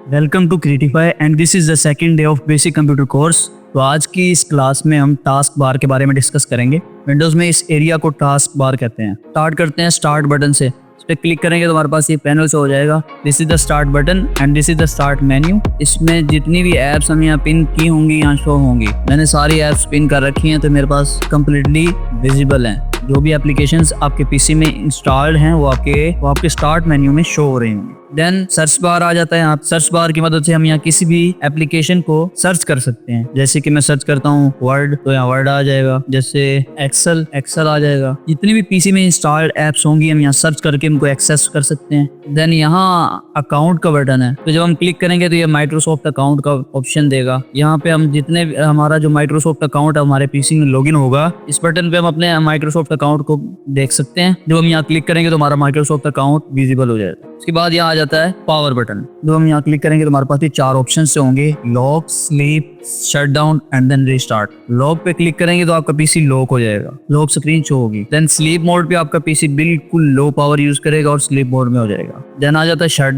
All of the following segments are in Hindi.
Welcome to Creatify and this is the second day of basic computer course. तो आज की इस क्लास में हम टास्क बार के बारे में डिस्कस करेंगे। विंडोज में इस एरिया को टास्क बार कहते हैं। स्टार्ट करते हैं स्टार्ट बटन से। इस पर क्लिक करेंगे तो हमारे पास ये पैनल शो हो जाएगा। This is the start button and this is the start menu. इसमें जितनी भी एप्स हम यहाँ पिन की होंगी यहाँ शो होंगी। मैंने सारी एप्स पिन कर रखी हैं तो मेरे पास कम्प्लीटली विजिबल हैं। जो भी एप्लीकेशंस आपके पीसी में इंस्टॉल्ड हैं वो आपके स्टार्ट मेन्यू में शो हो रही होंगी। देन सर्च बार आ जाता है। आप सर्च बार की मदद से हम यहाँ किसी भी एप्लीकेशन को सर्च कर सकते हैं। जैसे कि मैं सर्च करता हूँ वर्ड तो यहाँ वर्ड आ जाएगा, जैसे एक्सेल आ जाएगा। जितनी भी पीसी में इंस्टॉल्ड एप्स होंगी हम यहाँ सर्च करके इनको एक्सेस कर सकते हैं। देन यहाँ अकाउंट का बटन है, तो जब हम क्लिक करेंगे तो ये माइक्रोसॉफ्ट अकाउंट का ऑप्शन देगा। यहाँ पे हम जितने हमारा जो माइक्रोसॉफ्ट अकाउंट हमारे पीसी में लॉगिन होगा, इस बटन पे हम अपने माइक्रोसॉफ्ट अकाउंट को देख सकते हैं। जब हम यहाँ क्लिक करेंगे तो हमारा माइक्रोसॉफ्ट अकाउंट विजिबल हो जाएगा। उसके बाद यहाँ आ जाता है पावर बटन। जब हम यहाँ क्लिक करेंगे तो हमारे पास ये 4 ऑप्शन से होंगे, lock, sleep, shut down and then restart. Lock पे क्लिक करेंगे तो आपका पीसी लॉक हो जाएगा, लॉक स्क्रीन शो होगी। देन स्लीप मोड पे आपका पीसी बिल्कुल लो पावर यूज करेगा और स्लीप मोड में हो जाएगा। देन आ जाता है शट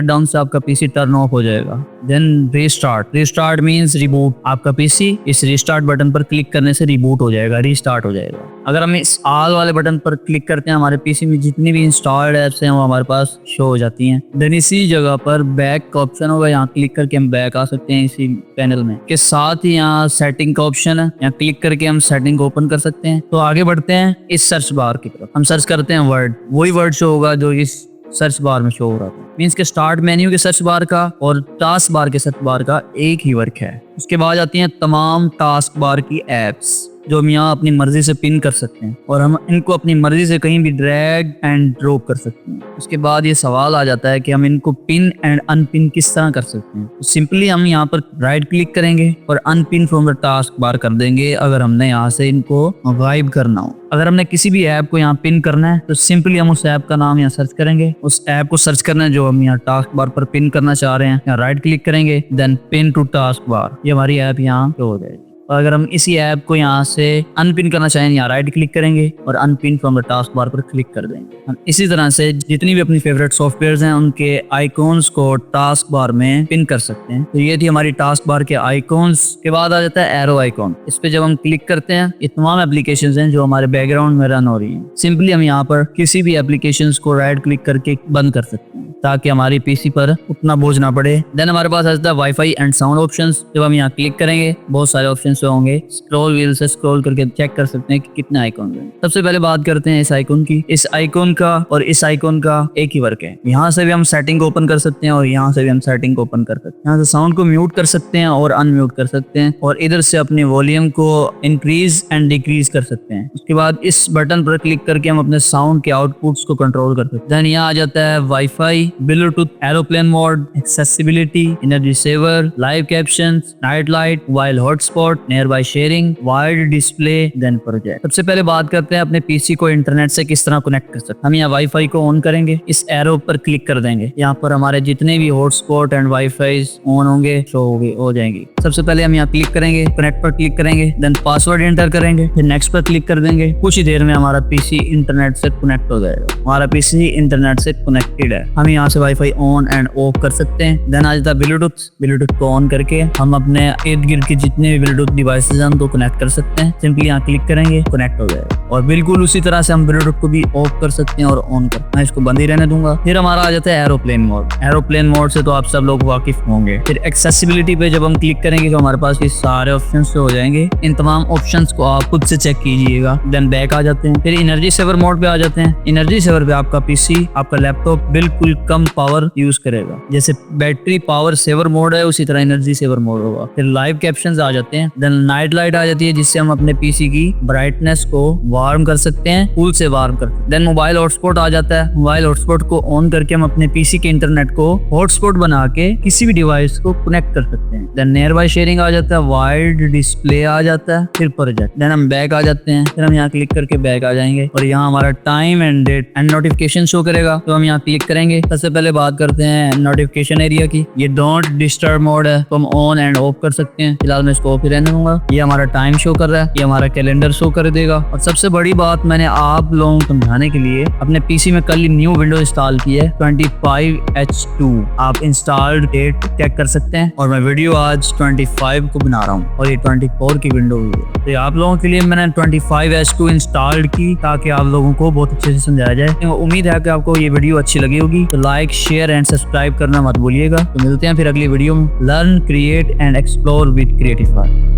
डाउन से आपका पीसी टर्न ऑफ हो जाएगा। Then restart means reboot. आपका पीसी इस रीस्टार्ट बटन पर क्लिक करने से रिबूट हो जाएगा, रीस्टार्ट हो जाएगा। अगर हम इस ऑल वाले बटन पर क्लिक करते हैं हमारे पीसी में जितनी भी इंस्टॉल्ड एप्स हैं वो हमारे पास शो हो जाती हैं। देन इसी जगह पर बैक का ऑप्शन होगा, यहाँ क्लिक करके हम बैक आ सकते हैं इसी पैनल में। के साथ ही यहाँ सेटिंग का ऑप्शन है, यहाँ क्लिक करके हम सेटिंग को ओपन कर सकते हैं। तो आगे बढ़ते हैं इस सर्च बार की तरफ। हम सर्च करते हैं वर्ड, वही वर्ड शो होगा जो इस सर्च बार में शो हो रहा था। मीन्स के स्टार्ट मेन्यू के सर्च बार का और टास्क बार के सर्च बार का एक ही वर्क है। उसके बाद आती हैं तमाम टास्क बार की एप्स जो हम यहाँ अपनी मर्जी से पिन कर सकते हैं और हम इनको अपनी मर्जी से कहीं भी ड्रैग एंड ड्रॉप कर सकते हैं। उसके बाद ये सवाल आ जाता है कि हम इनको पिन एंड अनपिन किस तरह कर सकते हैं। तो सिंपली हम यहाँ पर राइट क्लिक करेंगे और unpin from the task bar कर देंगे अगर हमने यहाँ से इनको गायब करना हो। अगर हमने किसी भी ऐप को यहाँ पिन करना है तो सिंपली हम उस ऐप का नाम यहाँ सर्च करेंगे। उस ऐप को सर्च करना है जो हम यहाँ टास्क बार पर पिन करना चाह रहे हैं। यहाँ राइट क्लिक करेंगे, then pin to task bar. ये हमारी ऐप यहाँ हो जाएगी। और अगर हम इसी ऐप को यहाँ से अनपिन करना चाहें, यहाँ राइट क्लिक करेंगे और unpin from the task bar पर क्लिक कर देंगे। हम इसी तरह से जितनी भी अपनी फेवरेट सॉफ्टवेयर्स हैं उनके आइकॉन्स को टास्क बार में पिन कर सकते हैं। तो ये थी हमारी टास्क बार के आइकॉन्स। के बाद आ जाता है एरो आइकॉन। इस पे जब हम क्लिक करते हैं ये तमाम एप्लीकेशंस हैं जो हमारे बैकग्राउंड में रन हो रही हैं। सिंपली हम यहाँ पर किसी भी एप्लीकेशंस को राइट क्लिक करके बंद कर सकते हैं ताकि हमारी पीसी पर उतना बोझ ना पड़े। देन हमारे पास आ जाता है वाईफाई एंड साउंड ऑप्शंस। जब हम यहाँ क्लिक करेंगे बहुत सारे ऑप्शंस होंगे। स्क्रॉल व्हील से स्क्रॉल करके चेक कर सकते हैं कि कितने आइकॉन हैं। सबसे पहले बात करते हैं इस आइकॉन की। इस आइकॉन का और इस आइकॉन का एक ही वर्क है। यहाँ से भी हम सेटिंग को ओपन कर सकते हैं और यहाँ से भी हम सेटिंग को ओपन कर सकते हैं। यहाँ से साउंड को म्यूट कर सकते हैं और अनम्यूट कर सकते हैं और इधर से अपने वॉल्यूम को इंक्रीज एंड डिक्रीज कर सकते हैं। उसके बाद इस बटन पर क्लिक करके हम अपने साउंड के आउटपुट्स को कंट्रोल कर सकते हैं। देन यहाँ आ जाता है wifi, bluetooth, aeroplane mode, accessibility, energy saver, live captions, night light, mobile hotspot, nearby sharing, wide display, then project. सबसे पहले बात करते हैं अपने पीसी को इंटरनेट से किस तरह कनेक्ट कर सकते हैं। हम यहाँ वाईफाई को ऑन करेंगे, इस एरो पर क्लिक कर देंगे। यहाँ पर हमारे जितने भी हॉटस्पॉट एंड वाईफाई ऑन होंगे शो हो जाएंगे। सबसे पहले हम यहाँ क्लिक करेंगे, कनेक्ट पर क्लिक करेंगे, देन पासवर्ड एंटर करेंगे, फिर नेक्स्ट पर क्लिक कर देंगे। कुछ ही देर में हमारा पीसी इंटरनेट से कनेक्ट हो जाएगा। हमारा पीसी इंटरनेट से कनेक्टेड है। हम यहाँ से वाईफाई ऑन एंड ऑफ कर सकते हैं। देन आ जाता है ब्लूटूथ को ऑन करके हम अपने इर्द गिर्द के जितने भी ब्लूटूथ डिवाइसेज हैं उनको कनेक्ट कर सकते हैं। सिंपली यहाँ क्लिक करेंगे, कनेक्ट हो जाएगा। और बिल्कुल उसी तरह से हम ब्लूटूथ को भी ऑफ कर सकते हैं और ऑन कर। मैं इसको बंद ही रहने दूंगा। फिर हमारा आ जाता है एरोप्लेन मोड। एरोप्लेन मोड से तो आप सब लोग वाकिफ होंगे। फिर एक्सेसिबिलिटी पे जब हम क्लिक करेंगे तो हमारे पास ये सारे ऑप्शंस हो जाएंगे। इन तमाम ऑप्शंस को आप खुद से चेक कीजिएगा। देन बैक आ जाते हैं। फिर एनर्जी सेवर मोड पे आ जाते हैं। एनर्जी सेवर पे आपका पीसी, आपका लैपटॉप बिल्कुल कम पावर यूज करेगा। जैसे बैटरी पावर सेवर मोड है उसी तरह एनर्जी सेवर मोड होगा। फिर लाइव कैप्शंस आ जाते हैं। देन नाइट लाइट आ जाती है जिससे हम अपने पीसी की ब्राइटनेस को वार्म कर सकते हैं, कूल से वार्म कर सकते हैं। देन मोबाइल हॉटस्पॉट आ जाता है। मोबाइल हॉटस्पॉट को ऑन करके हम अपने पीसी के इंटरनेट को हॉटस्पॉट बना के किसी भी डिवाइस को कनेक्ट कर सकते हैं। देन नियर बाय शेयरिंग आ जाता है, वाइड डिस्प्ले आ जाता है, फिर प्रोजेक्ट। देन हम बैक आ जाते हैं। फिर हम यहाँ क्लिक करके बैक आ जाएंगे और यहाँ हमारा time and date and notification show करेगा। तो हम यहाँ क्लिक करेंगे सबसे पहले बात करते हैं नोटिफिकेशन एरिया की। ये डोंट डिस्टर्ब मोड है, तो हम ऑन एंड ऑफ कर सकते हैं। फिलहाल मैं इसको ऑफ ही रहने दूंगा। ये हमारा टाइम शो कर रहा है, ये हमारा कैलेंडर शो कर देगा। और सबसे बड़ी बात, मैंने आप लोगों को समझाने के लिए अपने पीसी में कल न्यू विंडो इंस्टॉल की है 25H2। आप इंस्टॉल्ड डेट चेक कर सकते हैं और मैं वीडियो आज 25 को बना रहा हूँ और ये 24 की विंडो हुई है। तो आप लोगों के लिए मैंने 25H2 इंस्टॉल्ड की ताकि आप लोगों को बहुत अच्छे से समझाया जाए। उम्मीद है कि आपको ये वीडियो अच्छी लगी होगी। तो लाइक, शेयर एंड सब्सक्राइब करना मत भूलिएगा। तो मिलते हैं फिर अगली वीडियो में। Learn, create and explore with Creatify.